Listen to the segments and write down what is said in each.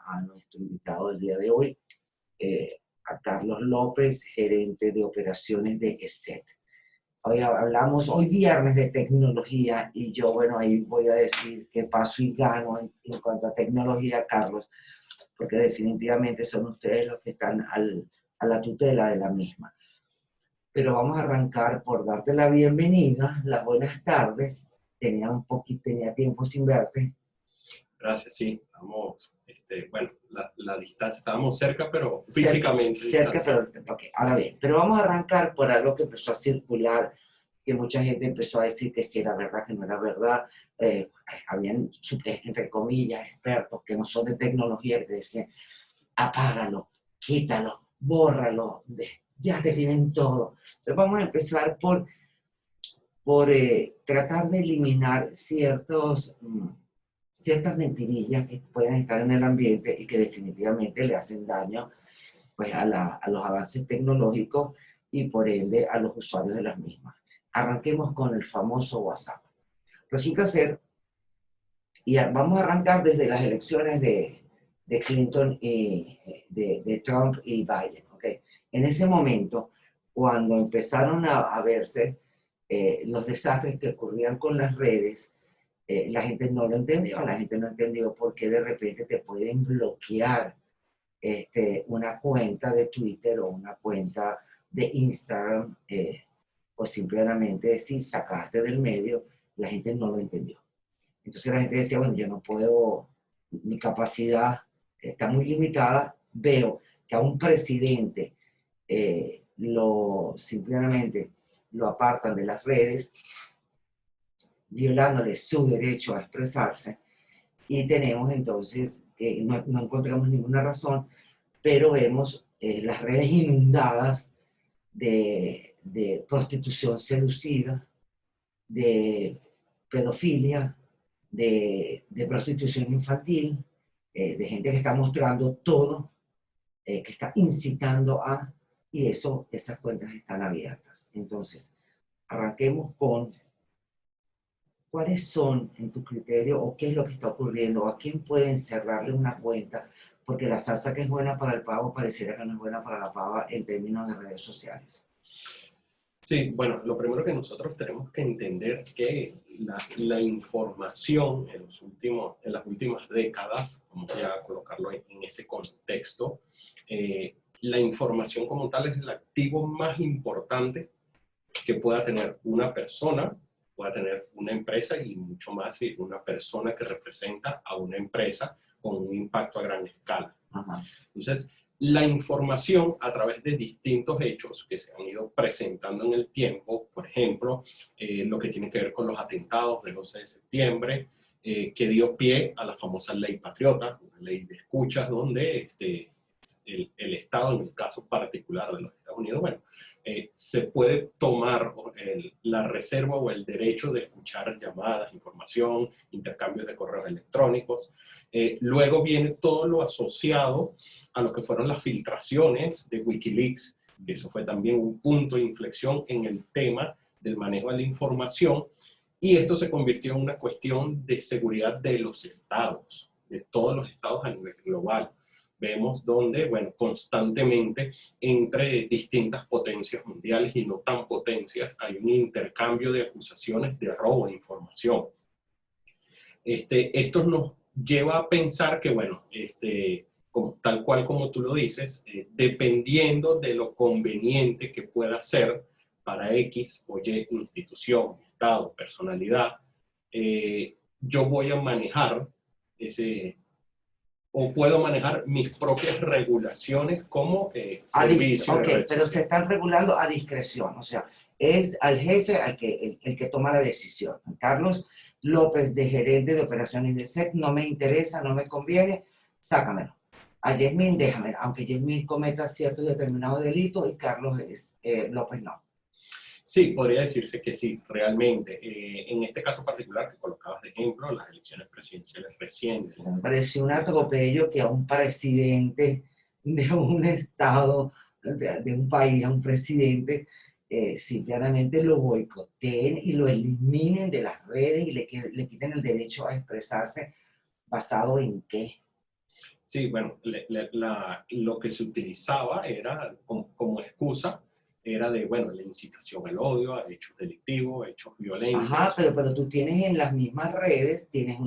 a nuestro invitado del día de hoy, a Carlos López, gerente de operaciones de ESET. Hoy hablamos, hoy viernes, de tecnología, y yo, bueno, ahí voy a decir que paso y gano en cuanto a tecnología, Carlos, porque definitivamente son ustedes los que están a la tutela de la misma. Pero vamos a arrancar por darte la bienvenida, las buenas tardes. Tenía tiempo sin verte. Gracias, sí, estamos, bueno, la distancia, estábamos cerca, pero físicamente cerca, pero, okay. Ahora bien, pero vamos a arrancar por algo que empezó a circular, que mucha gente empezó a decir que si era verdad, que no era verdad. Habían, entre comillas, expertos que no son de tecnología que decían, apágalo, quítalo, bórralo, ya te tienen todo. Entonces vamos a empezar por tratar de eliminar ciertas mentirillas que pueden estar en el ambiente y que definitivamente le hacen daño, pues, a los avances tecnológicos y por ende a los usuarios de las mismas. Arranquemos con el famoso WhatsApp. Resulta ser, y vamos a arrancar desde las elecciones de Clinton y de Trump y Biden, ¿okay? En ese momento, cuando empezaron a verse los desastres que ocurrían con las redes, la gente no lo entendió. La gente no entendió por qué de repente te pueden bloquear una cuenta de Twitter o una cuenta de Instagram, o simplemente decir sacarte del medio. La gente no lo entendió. Entonces la gente decía, bueno, yo no puedo, mi capacidad está muy limitada. Veo que a un presidente simplemente lo apartan de las redes, violándole su derecho a expresarse, y tenemos entonces que no encontramos ninguna razón, pero vemos las redes inundadas de prostitución seducida, de pedofilia, de prostitución infantil, de gente que está mostrando todo, que está incitando a, y esas cuentas están abiertas. Entonces, arranquemos con ¿cuáles son, en tu criterio, o qué es lo que está ocurriendo? ¿A quién pueden cerrarle una cuenta? Porque la salsa que es buena para el pavo pareciera que no es buena para la pava en términos de redes sociales. Sí, bueno, lo primero que nosotros tenemos que entender que la información en las últimas décadas, vamos a colocarlo en ese contexto, la información como tal es el activo más importante que pueda tener una persona, pueda tener una empresa, y mucho más si una persona que representa a una empresa con un impacto a gran escala. Ajá. Entonces, la información a través de distintos hechos que se han ido presentando en el tiempo, por ejemplo, lo que tiene que ver con los atentados del 11 de septiembre, que dio pie a la famosa ley patriota, una ley de escuchas donde el Estado, en el caso particular de los Estados Unidos, bueno, se puede tomar la reserva o el derecho de escuchar llamadas, información, intercambios de correos electrónicos. Luego viene todo lo asociado a lo que fueron las filtraciones de Wikileaks, que eso fue también un punto de inflexión en el tema del manejo de la información, y esto se convirtió en una cuestión de seguridad de los estados, de todos los estados a nivel global. Vemos donde, bueno, constantemente entre distintas potencias mundiales y no tan potencias hay un intercambio de acusaciones de robo de información. Esto nos lleva a pensar que, bueno, tal cual como tú lo dices, dependiendo de lo conveniente que pueda ser para X o Y institución, estado, personalidad, yo voy a manejar o puedo manejar mis propias regulaciones como servicio de red Pero social. se están regulando a discreción, o sea, es al jefe el que toma la decisión. Carlos López, de gerente de operaciones de ESET, no me interesa, no me conviene, sácamelo. A Yasmín, déjamelo, aunque Yasmín cometa cierto y determinado delito y Carlos López no. Sí, podría decirse que sí, realmente. En este caso particular que colocabas de ejemplo, las elecciones presidenciales recientes. Me pareció un atropello que a un presidente de un estado, de un país, a un presidente, simplemente lo boicoteen y lo eliminen de las redes y le quiten el derecho a expresarse. ¿Basado en qué? Sí, bueno, lo que se utilizaba era como excusa, era de, bueno, la incitación al odio, a hechos delictivos, hechos Ajá, violentos. pero tú tienes en las mismas redes, tienes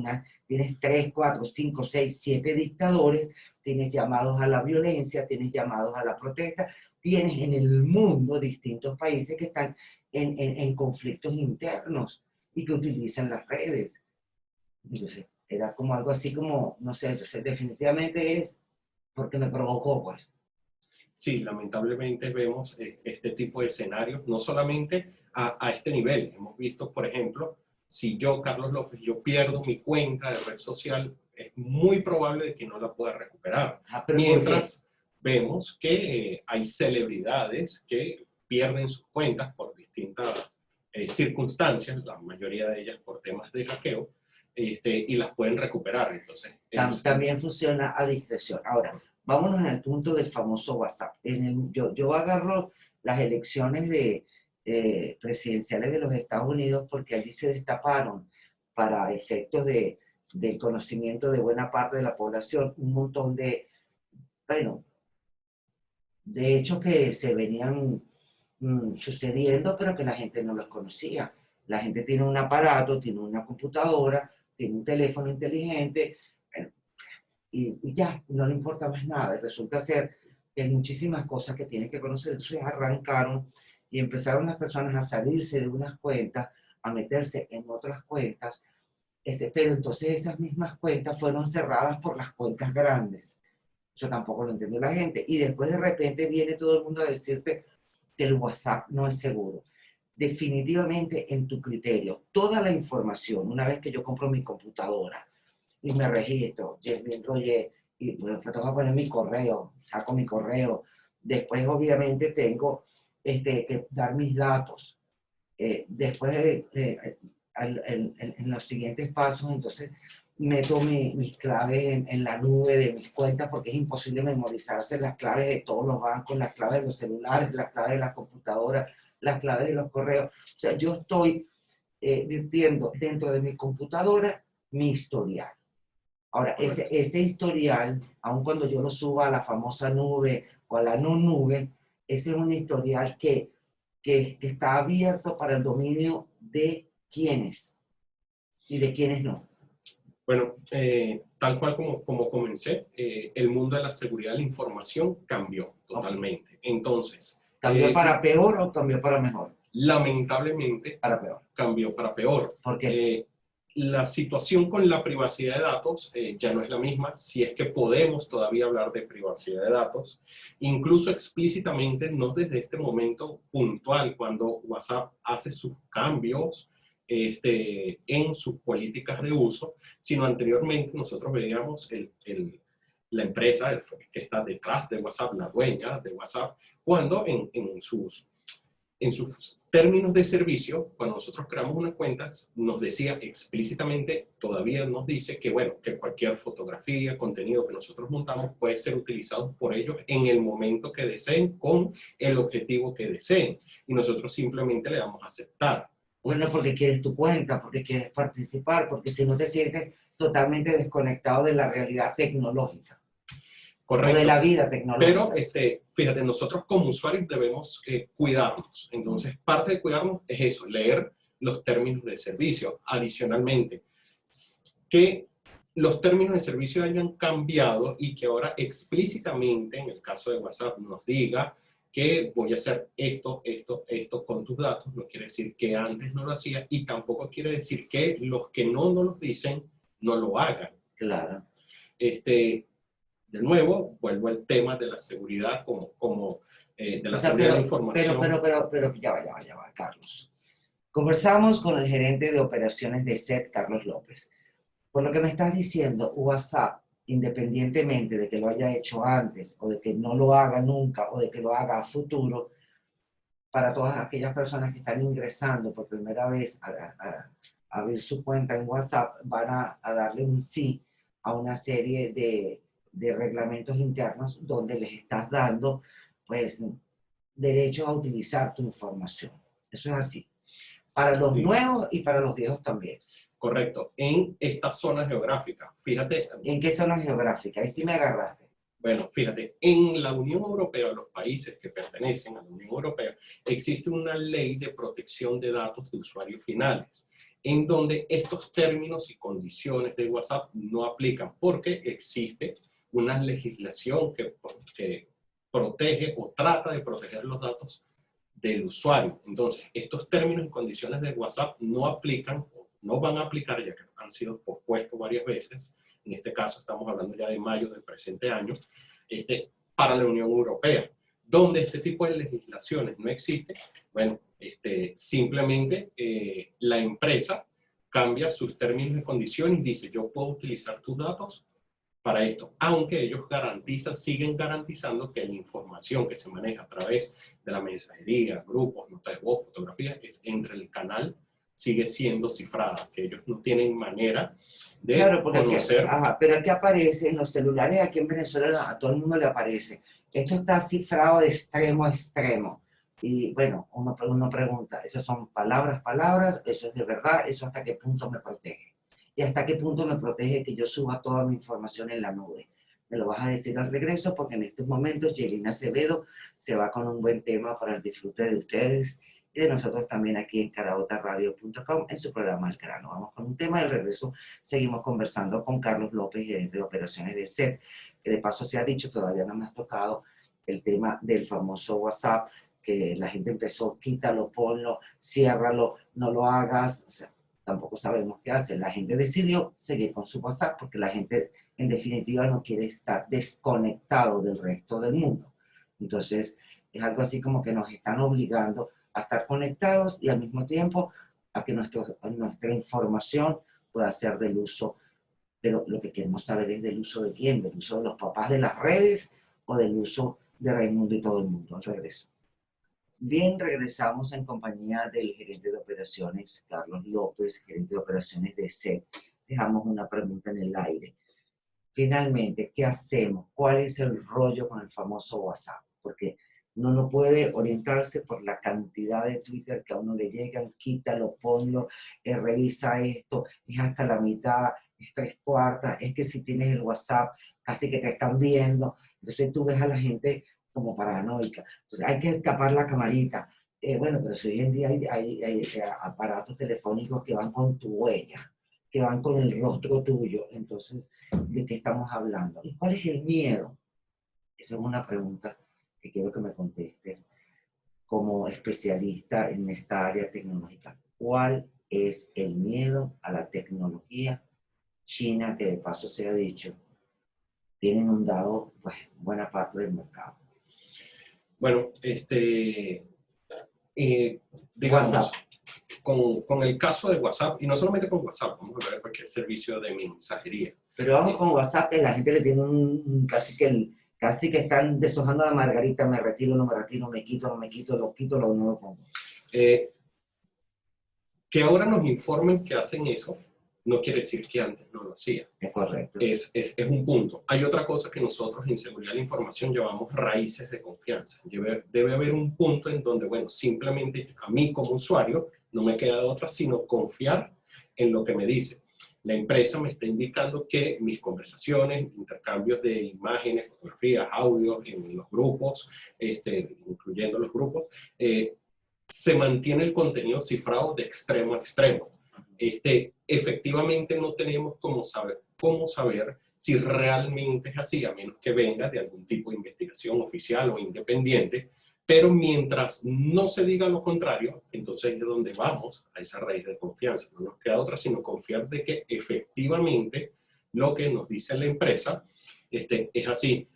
3, 4, 5, 6, 7 dictadores, tienes llamados a la violencia, tienes llamados a la protesta, tienes en el mundo distintos países que están en conflictos internos y que utilizan las redes. Entonces, era como algo así como, no sé, entonces definitivamente es porque me provocó, pues. Sí, lamentablemente vemos este tipo de escenarios, no solamente a este nivel. Hemos visto, por ejemplo, si yo, Carlos López, yo pierdo mi cuenta de red social, es muy probable de que no la pueda recuperar. Ah, pero ¿por qué? Mientras vemos que hay celebridades que pierden sus cuentas por distintas circunstancias, la mayoría de ellas por temas de hackeo, y las pueden recuperar. Entonces, También funciona a discreción. Ahora, vámonos al punto del famoso WhatsApp. Yo agarro las elecciones presidenciales de los Estados Unidos porque allí se destaparon para efectos del conocimiento de buena parte de la población un montón bueno, de hechos que se venían sucediendo, pero que la gente no los conocía. La gente tiene un aparato, tiene una computadora, tiene un teléfono inteligente, bueno, y ya, no le importa más nada. Y resulta ser que hay muchísimas cosas que tienen que conocer. Entonces arrancaron y empezaron las personas a salirse de unas cuentas, a meterse en otras cuentas, pero entonces esas mismas cuentas fueron cerradas por las cuentas grandes. Eso tampoco lo entendió la gente. Y después de repente viene todo el mundo a decirte que el WhatsApp no es seguro. Definitivamente en tu criterio, toda la información, una vez que yo compro mi computadora, y me registro, entro, y bueno, tengo que poner mi correo, saco mi correo. Después, obviamente, tengo que dar mis datos. Después, en los siguientes pasos, entonces, meto mis claves en la nube de mis cuentas porque es imposible memorizarse las claves de todos los bancos, las claves de los celulares, las claves de las computadoras, las claves de los correos. O sea, yo estoy virtiendo dentro de mi computadora mi historial. Ahora, ese historial, aun cuando yo lo suba a la famosa nube o a la no nube, ese es un historial que está abierto para el dominio de quienes y de quienes no. Bueno, tal cual como comencé, el mundo de la seguridad de la información cambió Okay. totalmente. Entonces, ¿Cambió para peor o cambió para mejor? lamentablemente, Para peor. cambió para peor. ¿Por qué? La situación con la privacidad de datos ya no es la misma, si es que podemos todavía hablar de privacidad de datos, incluso explícitamente, no desde este momento puntual, cuando WhatsApp hace sus cambios en sus políticas de uso, sino anteriormente nosotros veíamos la empresa que está detrás de WhatsApp, la dueña de WhatsApp, cuando en sus términos de servicio, cuando nosotros creamos una cuenta, nos decía explícitamente, todavía nos dice que, bueno, que cualquier fotografía, contenido que nosotros montamos puede ser utilizado por ellos en el momento que deseen, con el objetivo que deseen. Y nosotros simplemente le damos a aceptar. Bueno, porque quieres tu cuenta, porque quieres participar, porque si no te sientes totalmente desconectado de la realidad tecnológica. Correcto. O de la vida tecnológica. Pero, fíjate, nosotros como usuarios debemos cuidarnos. Entonces, parte de cuidarnos es eso, leer los términos de servicio. Adicionalmente, que los términos de servicio hayan cambiado y que ahora explícitamente, en el caso de WhatsApp, nos diga que voy a hacer esto, esto, esto con tus datos, no quiere decir que antes no lo hacía y tampoco quiere decir que los que no nos lo dicen no lo hagan. Claro. De nuevo, vuelvo al tema de la seguridad de la seguridad de la información. Pero ya va, Carlos. Conversamos con el gerente de operaciones de SET, Carlos López. Por lo que me estás diciendo, WhatsApp, independientemente de que lo haya hecho antes, o de que no lo haga nunca, o de que lo haga a futuro, para todas aquellas personas que están ingresando por primera vez a abrir su cuenta en WhatsApp, van a darle un sí a una serie de reglamentos internos donde les estás dando, pues, derecho a utilizar tu información. Eso es así. Para los Sí. nuevos y para los viejos también. Correcto, en estas zonas geográficas. Fíjate. ¿En qué zona geográfica? Ahí sí me agarraste. Bueno, fíjate, en la Unión Europea, los países que pertenecen a la Unión Europea, existe una ley de protección de datos de usuarios finales, en donde estos términos y condiciones de WhatsApp no aplican, porque existe una legislación que protege o trata de proteger los datos del usuario. Entonces, estos términos y condiciones de WhatsApp no aplican, no van a aplicar, ya que han sido pospuestos varias veces. En este caso estamos hablando ya de mayo del presente año, para la Unión Europea. Donde este tipo de legislaciones no existe, bueno, simplemente la empresa cambia sus términos y condiciones y dice, yo puedo utilizar tus datos para esto, aunque ellos siguen garantizando que la información que se maneja a través de la mensajería, grupos, notas de voz, fotografías, es entre el canal, sigue siendo cifrada, que ellos no tienen manera de claro, porque conocer. Pero aquí aparece en los celulares, aquí en Venezuela a todo el mundo le aparece. Esto está cifrado de extremo a extremo. Y bueno, uno pregunta, ¿esas son palabras? ¿Eso es de verdad? ¿Eso hasta qué punto me protege? ¿Y hasta qué punto me protege que yo suba toda mi información en la nube? Me lo vas a decir al regreso, porque en estos momentos Yelina Acevedo se va con un buen tema para el disfrute de ustedes y de nosotros también aquí en caraotaradio.com en su programa El Grano. Vamos con un tema, del regreso seguimos conversando con Carlos López, gerente de operaciones de SET, que de paso se ha dicho, todavía no me has tocado el tema del famoso WhatsApp, que la gente empezó, quítalo, ponlo, ciérralo, no lo hagas, o sea, tampoco sabemos qué hacer. La gente decidió seguir con su WhatsApp porque la gente en definitiva no quiere estar desconectado del resto del mundo. Entonces es algo así como que nos están obligando a estar conectados y al mismo tiempo a que nuestra información pueda ser del uso, pero lo que queremos saber es del uso de quién, del uso de los papás de las redes o del uso de Raimundo y todo el mundo. Al regreso. Bien, regresamos en compañía del gerente de operaciones, Carlos López, gerente de operaciones de SET. Dejamos una pregunta en el aire. Finalmente, ¿qué hacemos? ¿Cuál es el rollo con el famoso WhatsApp? Porque uno puede orientarse por la cantidad de Twitter que a uno le llegan, quítalo, ponlo, revisa esto, es hasta la mitad, es 3/4, es que si tienes el WhatsApp casi que te están viendo. Entonces tú ves a la gente como paranoica. Entonces hay que escapar la camarita. Bueno, pero si hoy en día hay aparatos telefónicos que van con tu huella, que van con el rostro tuyo. Entonces, ¿de qué estamos hablando? ¿Y cuál es el miedo? Esa es una pregunta que quiero que me contestes como especialista en esta área tecnológica. ¿Cuál es el miedo a la tecnología china, que de paso se ha dicho, tiene inundado pues, buena parte del mercado? Bueno, digamos, WhatsApp. Con el caso de WhatsApp, y no solamente con WhatsApp, vamos a hablar de cualquier servicio de mensajería. Pero vamos con WhatsApp, que la gente le tiene casi que están deshojando la margarita, me retiro, no me retiro, me quito, no me quito, lo quito, no lo pongo. Que ahora nos informen que hacen eso, no quiere decir que antes no lo hacían. Es correcto. Es un punto. Hay otra cosa que nosotros en seguridad de la información llamamos raíces de confianza. Debe haber un punto en donde, bueno, simplemente a mí como usuario no me queda otra sino confiar en lo que me dice. La empresa me está indicando que mis conversaciones, intercambios de imágenes, fotografías, audios en los grupos, incluyendo los grupos, se mantiene el contenido cifrado de extremo a extremo. Efectivamente no tenemos cómo saber si realmente es así, a menos que venga de algún tipo de investigación oficial o independiente, pero mientras no se diga lo contrario, entonces es donde vamos a esa raíz de confianza. No nos queda otra sino confiar de que efectivamente lo que nos dice la empresa es así.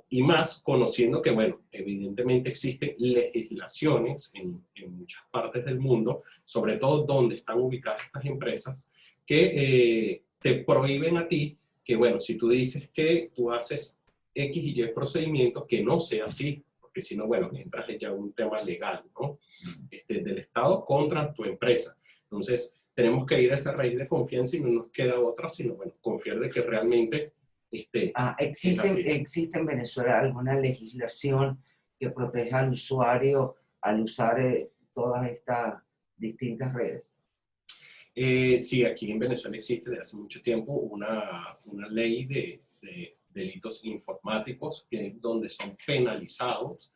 Y más conociendo que, bueno, evidentemente existen legislaciones en muchas partes del mundo, sobre todo donde están ubicadas estas empresas, que te prohíben a ti que, bueno, si tú dices que tú haces X y Y procedimiento, que no sea así, porque si no, bueno, entras ya un tema legal, ¿no? Del Estado contra tu empresa. Entonces, tenemos que ir a esa raíz de confianza y no nos queda otra, sino, bueno, confiar de que realmente ¿existe en Venezuela alguna legislación que proteja al usuario al usar todas estas distintas redes? Sí, aquí en Venezuela existe desde hace mucho tiempo una ley de delitos informáticos donde son penalizados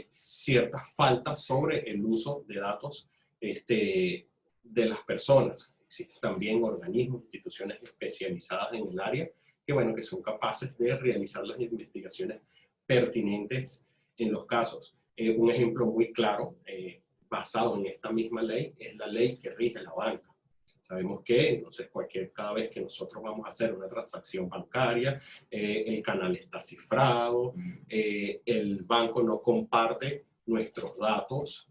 ciertas faltas sobre el uso de datos de las personas. Existen también organismos, instituciones especializadas en el área que, bueno, que son capaces de realizar las investigaciones pertinentes en los casos. Un ejemplo muy claro, basado en esta misma ley, es la ley que rige la banca. Sabemos que entonces cada vez que nosotros vamos a hacer una transacción bancaria, el canal está cifrado, el banco no comparte nuestros datos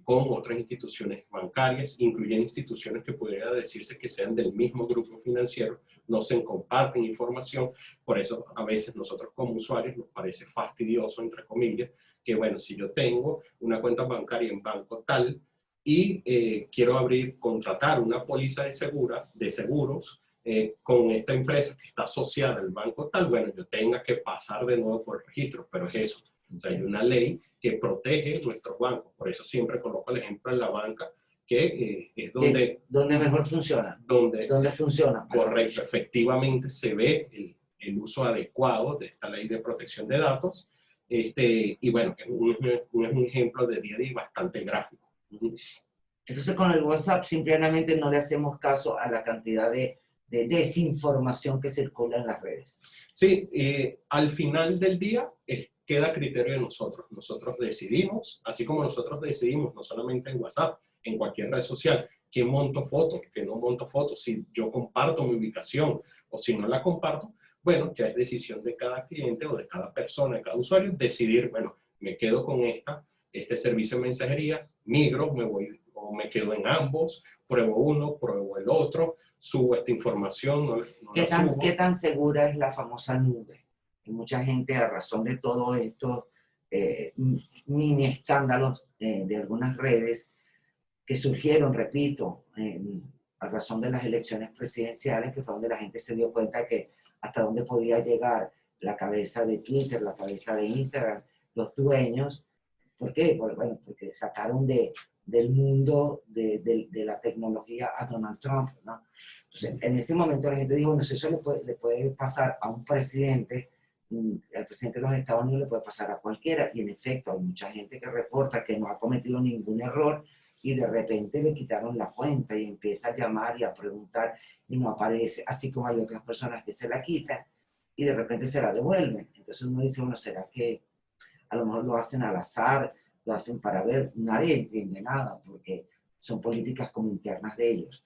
con otras instituciones bancarias, incluyendo instituciones que pudiera decirse que sean del mismo grupo financiero, no se comparten información. Por eso a veces nosotros como usuarios nos parece fastidioso, entre comillas, que bueno, si yo tengo una cuenta bancaria en banco tal, y quiero contratar una póliza de seguros con esta empresa que está asociada al banco tal, bueno, yo tenga que pasar de nuevo por el registro, pero es eso. O sea, hay una ley que protege nuestros bancos. Por eso siempre coloco el ejemplo de la banca, que es donde mejor funciona. Donde funciona. Correcto, efectivamente se ve el uso adecuado de esta ley de protección de datos. Y bueno, es un ejemplo de día a día bastante gráfico. Entonces con el WhatsApp simplemente no le hacemos caso a la cantidad de desinformación que circula en las redes. Sí, al final del día queda a criterio de nosotros. Nosotros decidimos, así como nosotros decidimos, no solamente en WhatsApp, en cualquier red social, que monto fotos, que no monto fotos, si yo comparto mi ubicación o si no la comparto, bueno, ya es decisión de cada cliente o de cada persona, de cada usuario, decidir, bueno, me quedo con este servicio de mensajería, migro, me voy o me quedo en ambos, pruebo uno, pruebo el otro, subo esta información, no ¿Qué tan segura es la famosa nube? Que mucha gente, a razón de todo esto, mini escándalos de algunas redes que surgieron, repito, a razón de las elecciones presidenciales, que fue donde la gente se dio cuenta que hasta dónde podía llegar la cabeza de Twitter, la cabeza de Instagram, los dueños. ¿Por qué? Porque sacaron del mundo de la tecnología a Donald Trump, ¿no? Entonces, en ese momento la gente dijo, bueno, si eso le puede pasar a un presidente, al presidente de los Estados Unidos le puede pasar a cualquiera. Y en efecto, hay mucha gente que reporta que no ha cometido ningún error y de repente le quitaron la cuenta y empieza a llamar y a preguntar y no aparece, así como hay otras personas que se la quitan y de repente se la devuelven. Entonces uno dice, bueno, ¿será que a lo mejor lo hacen al azar, lo hacen para ver? Nadie entiende nada porque son políticas como internas de ellos.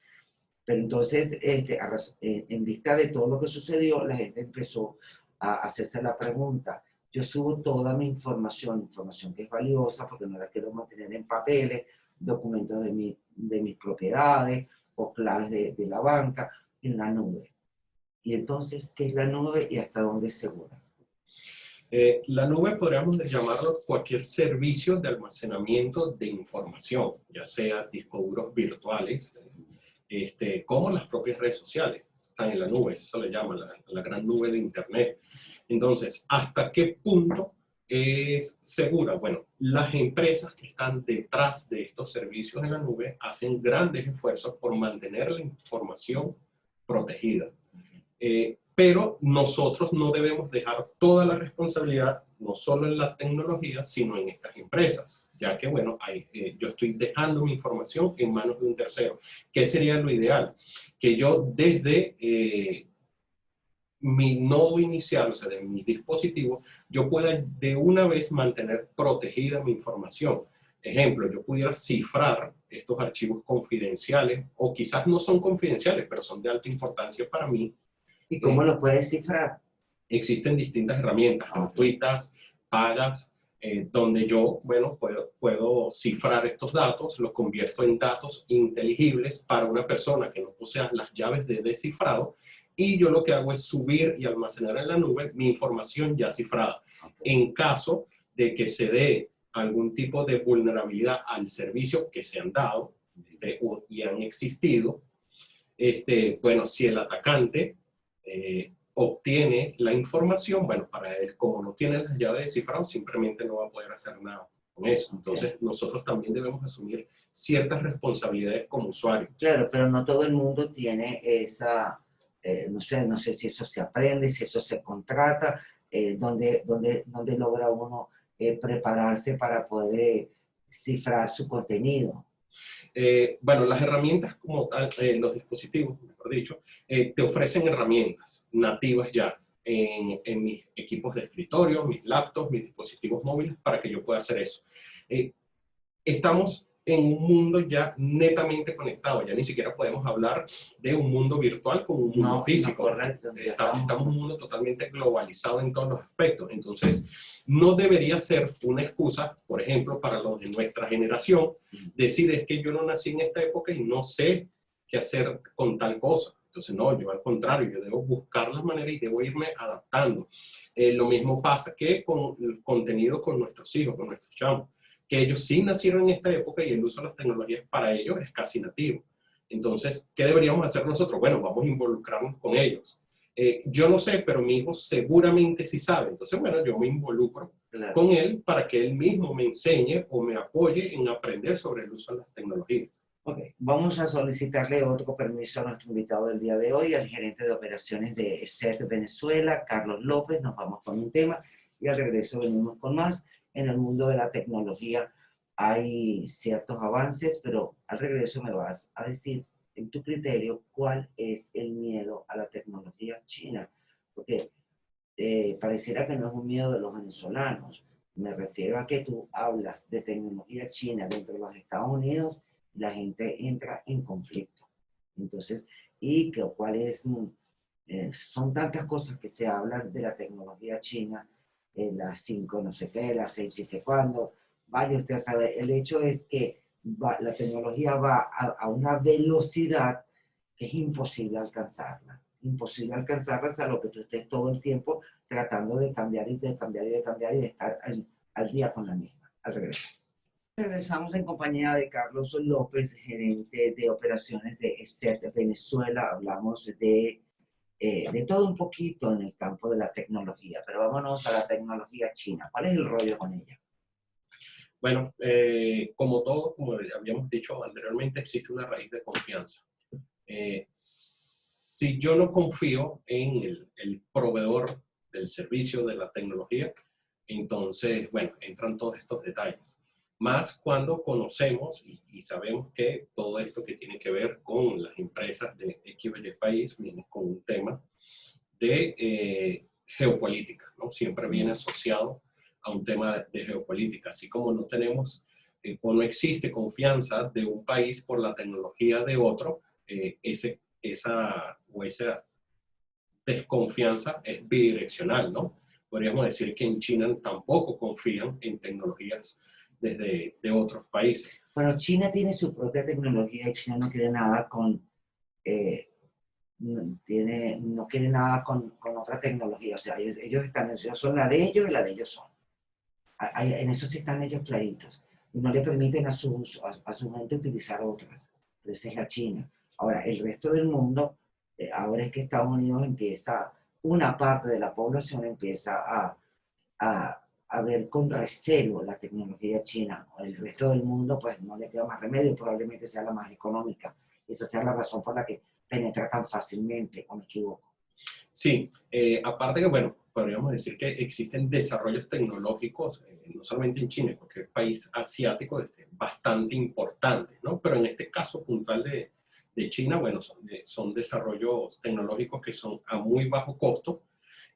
Pero entonces, en vista de todo lo que sucedió, la gente empezó a hacerse la pregunta. Yo subo toda mi información que es valiosa porque no la quiero mantener en papeles, documentos de mis propiedades o claves de la banca en la nube. Y entonces, ¿qué es la nube y hasta dónde es segura? La nube podríamos llamarlo cualquier servicio de almacenamiento de información, ya sea discos duros virtuales, como las propias redes sociales. Están en la nube, eso se le llama la gran nube de Internet. Entonces, ¿hasta qué punto es segura? Bueno, las empresas que están detrás de estos servicios en la nube hacen grandes esfuerzos por mantener la información protegida. Pero nosotros no debemos dejar toda la responsabilidad, no solo en la tecnología, sino en estas empresas, ya que, bueno, yo estoy dejando mi información en manos de un tercero. ¿Qué sería lo ideal? Que yo desde mi nodo inicial, o sea, de mi dispositivo, yo pueda de una vez mantener protegida mi información. Ejemplo, yo pudiera cifrar estos archivos confidenciales, o quizás no son confidenciales, pero son de alta importancia para mí. ¿Y cómo lo puedes cifrar? Existen distintas herramientas gratuitas, pagas, donde yo, bueno, puedo cifrar estos datos, los convierto en datos inteligibles para una persona que no posea las llaves de descifrado, y yo lo que hago es subir y almacenar en la nube mi información ya cifrada. En caso de que se dé algún tipo de vulnerabilidad al servicio que se han dado y han existido, bueno, si el atacante obtiene la información, bueno, para él, como no tiene la llave de cifrado, simplemente no va a poder hacer nada. con eso. Entonces, nosotros también debemos asumir ciertas responsabilidades como usuarios. Claro, pero no todo el mundo tiene esa, no sé si eso se aprende, si eso se contrata, donde logra uno prepararse para poder cifrar su contenido. Bueno, las herramientas como tal, los dispositivos, mejor dicho, te ofrecen herramientas nativas ya en mis equipos de escritorio, mis laptops, mis dispositivos móviles, para que yo pueda hacer eso. Estamos en un mundo ya netamente conectado, ya ni siquiera podemos hablar de un mundo virtual como un mundo físico. No, correcto. Estamos en un mundo totalmente globalizado en todos los aspectos. Entonces, no debería ser una excusa, por ejemplo, para los de nuestra generación, decir es que yo no nací en esta época y no sé qué hacer con tal cosa. Entonces, no, yo al contrario, yo debo buscar las maneras y debo irme adaptando. Lo mismo pasa que con el contenido con nuestros hijos, con nuestros chamos, que ellos sí nacieron en esta época y el uso de las tecnologías para ellos es casi nativo. Entonces, ¿qué deberíamos hacer nosotros? Bueno, vamos a involucrarnos con ellos. Yo no sé, pero mi hijo seguramente sí sabe. Entonces, bueno, yo me involucro con él para que él mismo me enseñe o me apoye en aprender sobre el uso de las tecnologías. Ok, vamos a solicitarle otro permiso a nuestro invitado del día de hoy, al gerente de operaciones de ESET Venezuela, Carlos López. Nos vamos con un tema y al regreso venimos con más. En el mundo de la tecnología hay ciertos avances, pero al regreso me vas a decir, en tu criterio, cuál es el miedo a la tecnología china. Porque pareciera que no es un miedo de los venezolanos. Me refiero a que tú hablas de tecnología china dentro de los Estados Unidos, la gente entra en conflicto. Entonces, y que cuáles son tantas cosas que se hablan de la tecnología china, las 5 no sé qué, las 6 y sé cuándo, vaya usted a saber, el hecho es que la tecnología va a una velocidad que es imposible alcanzarla, a lo que tú estés todo el tiempo tratando de cambiar y de cambiar y de cambiar y de estar al día con la misma. Al regreso. Regresamos en compañía de Carlos López, gerente de operaciones de ESET Venezuela. Hablamos de todo un poquito en el campo de la tecnología, pero vámonos a la tecnología china. ¿Cuál es el rollo con ella? Bueno, como todo, como habíamos dicho anteriormente, existe una raíz de confianza. Si yo no confío en el proveedor del servicio de la tecnología, entonces, bueno, entran todos estos detalles. Más cuando conocemos y sabemos que todo esto que tiene que ver con las empresas de X o Y país viene con un tema de geopolítica, ¿no? Siempre viene asociado a un tema de geopolítica, así como no tenemos o no existe confianza de un país por la tecnología de otro, esa desconfianza es bidireccional, ¿no? Podríamos decir que en China tampoco confían en tecnologías de otros países. Bueno, China tiene su propia tecnología y China no quiere nada con, no quiere nada con otra tecnología. O sea, ellos son la de ellos y la de ellos son. En eso sí están ellos claritos. Y no le permiten a su gente utilizar otras. Pero esa es la China. Ahora, el resto del mundo, ahora es que Estados Unidos empieza, una parte de la población empieza a ver con recelo la tecnología china. El resto del mundo, pues no le queda más remedio, probablemente sea la más económica. Y esa sea la razón por la que penetra tan fácilmente, o me equivoco. Sí, aparte que, bueno, podríamos decir que existen desarrollos tecnológicos, no solamente en China, porque es un país asiático bastante importante, ¿no? Pero en este caso puntual de China, bueno, son desarrollos tecnológicos que son a muy bajo costo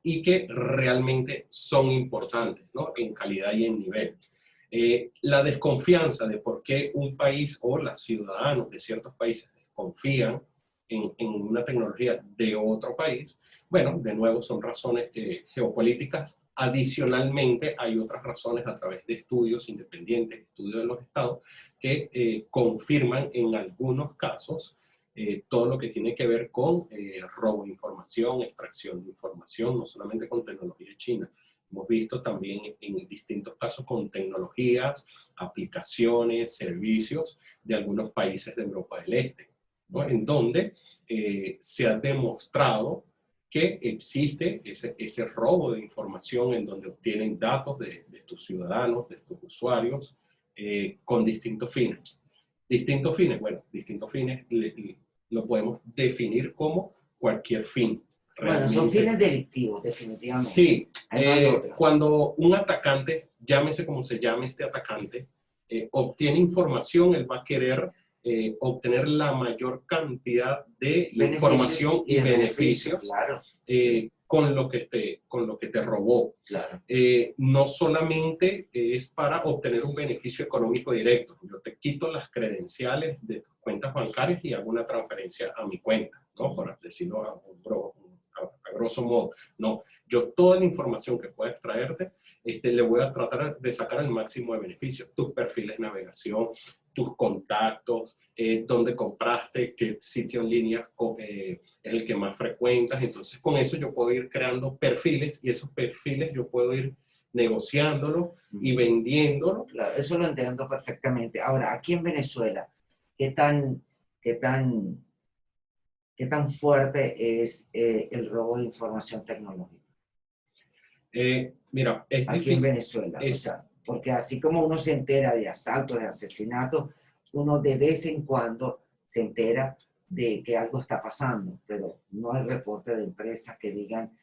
y que realmente son importantes, ¿no? En calidad y en nivel. La desconfianza de por qué un país o los ciudadanos de ciertos países desconfían en una tecnología de otro país, bueno, de nuevo son razones geopolíticas. Adicionalmente, hay otras razones a través de estudios independientes, estudios de los estados, que confirman en algunos casos todo lo que tiene que ver con robo de información, extracción de información, no solamente con tecnología china. Hemos visto también en distintos casos con tecnologías, aplicaciones, servicios de algunos países de Europa del Este, ¿no? En donde se ha demostrado que existe ese robo de información en donde obtienen datos de tus ciudadanos, de tus usuarios, con distintos fines. Distintos fines, bueno, distintos fines lo podemos definir como cualquier fin. Bueno, son fines delictivos, definitivamente. Sí, No hay otra. cuando un atacante, llámese como se llame este atacante, obtiene información, él va a querer obtener la mayor cantidad de información y beneficios, claro. con lo que te robó. Claro. No solamente es para obtener un beneficio económico directo. Yo te quito las credenciales de tus cuentas bancarias y hago una transferencia a mi cuenta, ¿no? Por decirlo a grosso modo. No, yo toda la información que pueda extraerte, le voy a tratar de sacar el máximo de beneficio. Tus perfiles de navegación, tus contactos, dónde compraste, qué sitio en línea es el que más frecuentas. Entonces, con eso yo puedo ir creando perfiles y esos perfiles yo puedo ir negociándolo y vendiéndolo. Claro, eso lo entiendo perfectamente. Ahora, aquí en Venezuela, ¿qué tan fuerte es el robo de información tecnológica? Mira, es aquí difícil. En Venezuela, o sea, porque así como uno se entera de asaltos, de asesinatos, uno de vez en cuando se entera de que algo está pasando, pero no hay reporte de empresas que digan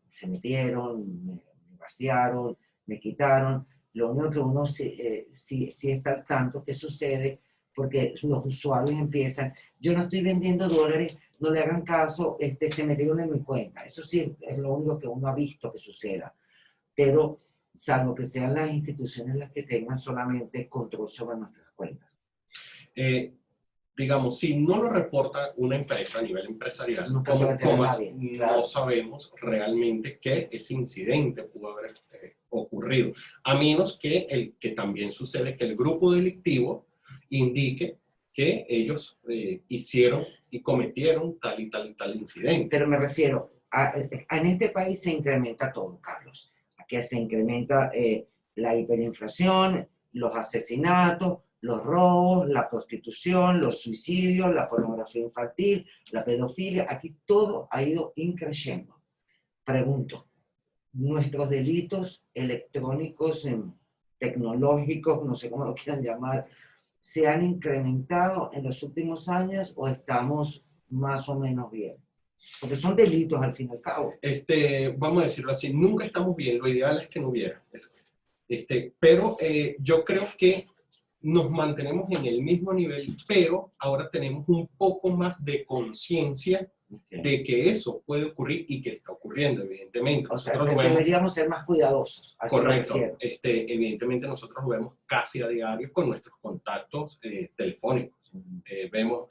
se metieron, me vaciaron, me quitaron. Lo único que uno sí está al tanto que sucede, porque los usuarios empiezan, yo no estoy vendiendo dólares, no le hagan caso, se metieron en mi cuenta. Eso sí es lo único que uno ha visto que suceda. Pero salvo que sean las instituciones las que tengan solamente control sobre nuestras cuentas. Digamos, si no lo reporta una empresa a nivel empresarial, no sabemos realmente que ese incidente pudo haber ocurrido. A menos que el que también sucede que el grupo delictivo indique que ellos hicieron y cometieron tal y tal y tal incidente. Pero me refiero, en este país se incrementa todo, Carlos. Aquí se incrementa la hiperinflación, los asesinatos, los robos, la prostitución, los suicidios, la pornografía infantil, la pedofilia. Aquí todo ha ido increciendo. Pregunto, ¿nuestros delitos electrónicos, tecnológicos, no sé cómo lo quieran llamar, se han incrementado en los últimos años o estamos más o menos bien? Porque son delitos al fin y al cabo. Vamos a decirlo así, nunca estamos bien, lo ideal es que no hubiera eso. Pero yo creo que nos mantenemos en el mismo nivel, pero ahora tenemos un poco más de conciencia de que eso puede ocurrir y que está ocurriendo, evidentemente. O sea, deberíamos ser más cuidadosos. Correcto. Evidentemente nosotros lo vemos casi a diario con nuestros contactos telefónicos. Vemos,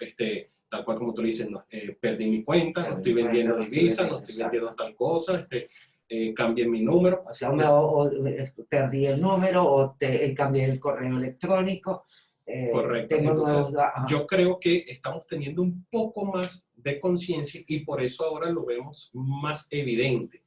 tal cual como tú dices, perdí mi cuenta, no estoy vendiendo divisas, no estoy vendiendo tal cosa, cambien mi número. O sea, perdí el número o cambié el correo electrónico. Correcto. Entonces, yo creo que estamos teniendo un poco más de conciencia y por eso ahora lo vemos más evidente.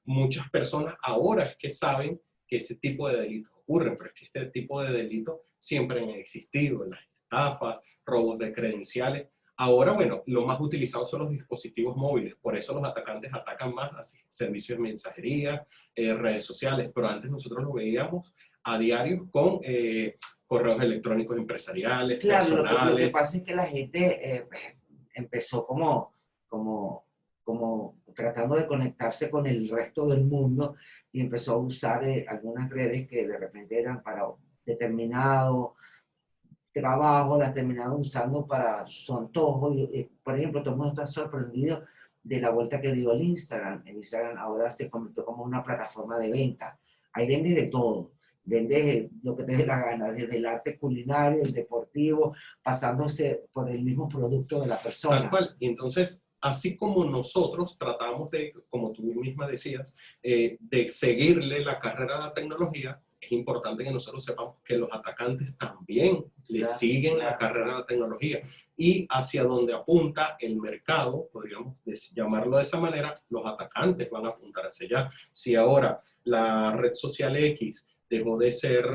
Muchas personas ahora es que saben que ese tipo de delitos ocurren, pero es que este tipo de delitos siempre han existido, las estafas, robos de credenciales. Ahora, bueno, lo más utilizado son los dispositivos móviles, por eso los atacantes atacan más así, servicios de mensajería, redes sociales, pero antes nosotros lo veíamos a diario con correos electrónicos empresariales, personales. Lo que pasa es que la gente empezó como tratando de conectarse con el resto del mundo y empezó a usar algunas redes que de repente eran para determinado trabajo, las terminaron usando para su antojo. Por ejemplo, todo el mundo está sorprendido de la vuelta que dio el Instagram. El Instagram ahora se convirtió como una plataforma de venta. Ahí vendes de todo. Vendes lo que te dé la gana, desde el arte culinario, el deportivo, pasándose por el mismo producto de la persona. Tal cual. Y entonces, así como nosotros tratamos de, como tú misma decías, de seguirle la carrera a la tecnología, es importante que nosotros sepamos que los atacantes también le siguen la carrera a la tecnología. Y hacia donde apunta el mercado, podríamos llamarlo de esa manera, los atacantes van a apuntar hacia allá. Si ahora la red social X dejó de ser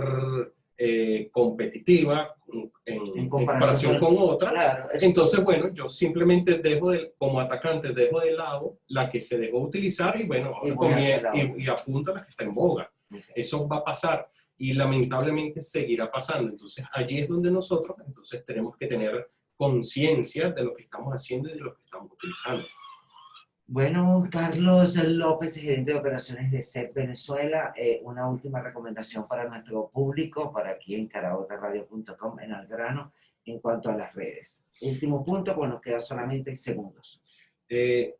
competitiva en comparación con otras. Claro, entonces, bueno, yo simplemente como atacante, dejo de lado la que se dejó utilizar y bueno, y apunta a la que está en boga. Okay. Eso va a pasar y lamentablemente seguirá pasando. Entonces, allí es donde nosotros entonces tenemos que tener conciencia de lo que estamos haciendo y de lo que estamos utilizando. Bueno, Carlos López, gerente de operaciones de SET Venezuela, una última recomendación para nuestro público, para aquí en caraotarradio.com, en al grano, en cuanto a las redes. Último punto, pues nos queda solamente segundos. Que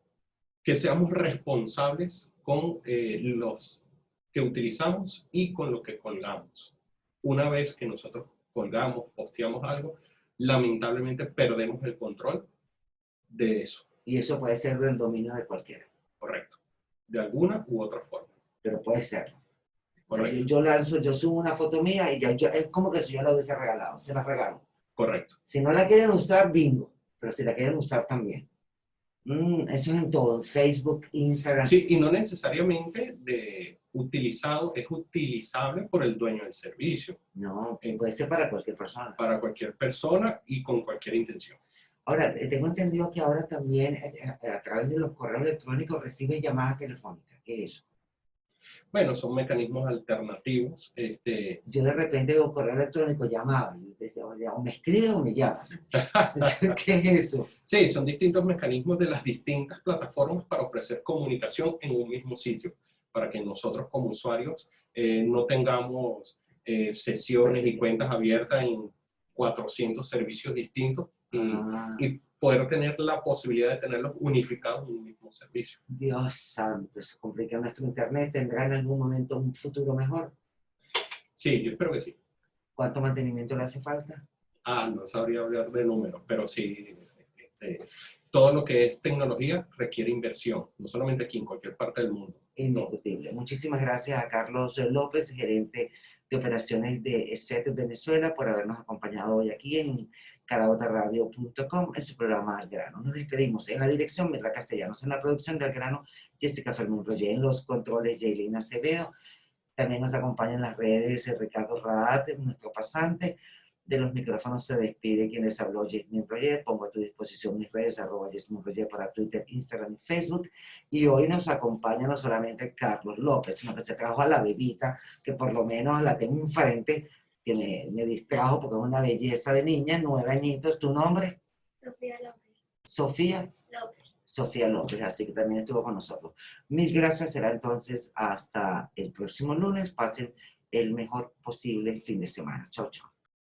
seamos responsables con los que utilizamos y con lo que colgamos. Una vez que nosotros colgamos, posteamos algo, lamentablemente perdemos el control de eso. Y eso puede ser del dominio de cualquiera. Correcto. De alguna u otra forma. Pero puede serlo. Correcto. O sea, yo subo una foto mía y es como que si yo la hubiese regalado. Se la regalo. Correcto. Si no la quieren usar, bingo. Pero si la quieren usar, también. Eso es en todo. Facebook, Instagram. Sí, y no necesariamente es utilizable por el dueño del servicio. No, puede ser para cualquier persona. Para cualquier persona y con cualquier intención. Ahora, tengo entendido que ahora también a través de los correos electrónicos reciben llamadas telefónicas. ¿Qué es eso? Bueno, son mecanismos alternativos. Yo de repente veo correo electrónico, llamaba, y decía, o me escribes o me llamas. ¿Qué es eso? Sí, son distintos mecanismos de las distintas plataformas para ofrecer comunicación en un mismo sitio, para que nosotros como usuarios no tengamos sesiones y cuentas abiertas en 400 servicios distintos y poder tener la posibilidad de tenerlos unificados en un mismo servicio. Dios santo, eso complica nuestro internet. ¿Tendrá en algún momento un futuro mejor? Sí, yo espero que sí. ¿Cuánto mantenimiento le hace falta? No sabría hablar de números, pero sí, todo lo que es tecnología requiere inversión, no solamente aquí, en cualquier parte del mundo. Indiscutible. Muchísimas gracias a Carlos López, gerente de operaciones de SET Venezuela, por habernos acompañado hoy aquí en caraotarradio.com en su programa Al Grano. Nos despedimos. En la dirección, Mirla Castellanos; en la producción de Al Grano, Jessica Fermín Roger; en los controles, Jaylina Acevedo. También nos acompaña en las redes Ricardo Raad, nuestro pasante. De los micrófonos se despide quien les habló, Jasmine Roger. Pongo a tu disposición mis redes, @Jasmine Roger para Twitter, Instagram y Facebook. Y hoy nos acompaña no solamente Carlos López, sino que se trajo a la bebita, que por lo menos la tengo enfrente, que me distrajo porque es una belleza de niña, 9 añitos. ¿Tu nombre? Sofía López. Sofía López. Sofía López, así que también estuvo con nosotros. Mil gracias, será entonces hasta el próximo lunes. Pasen el mejor posible fin de semana. Chao, chao.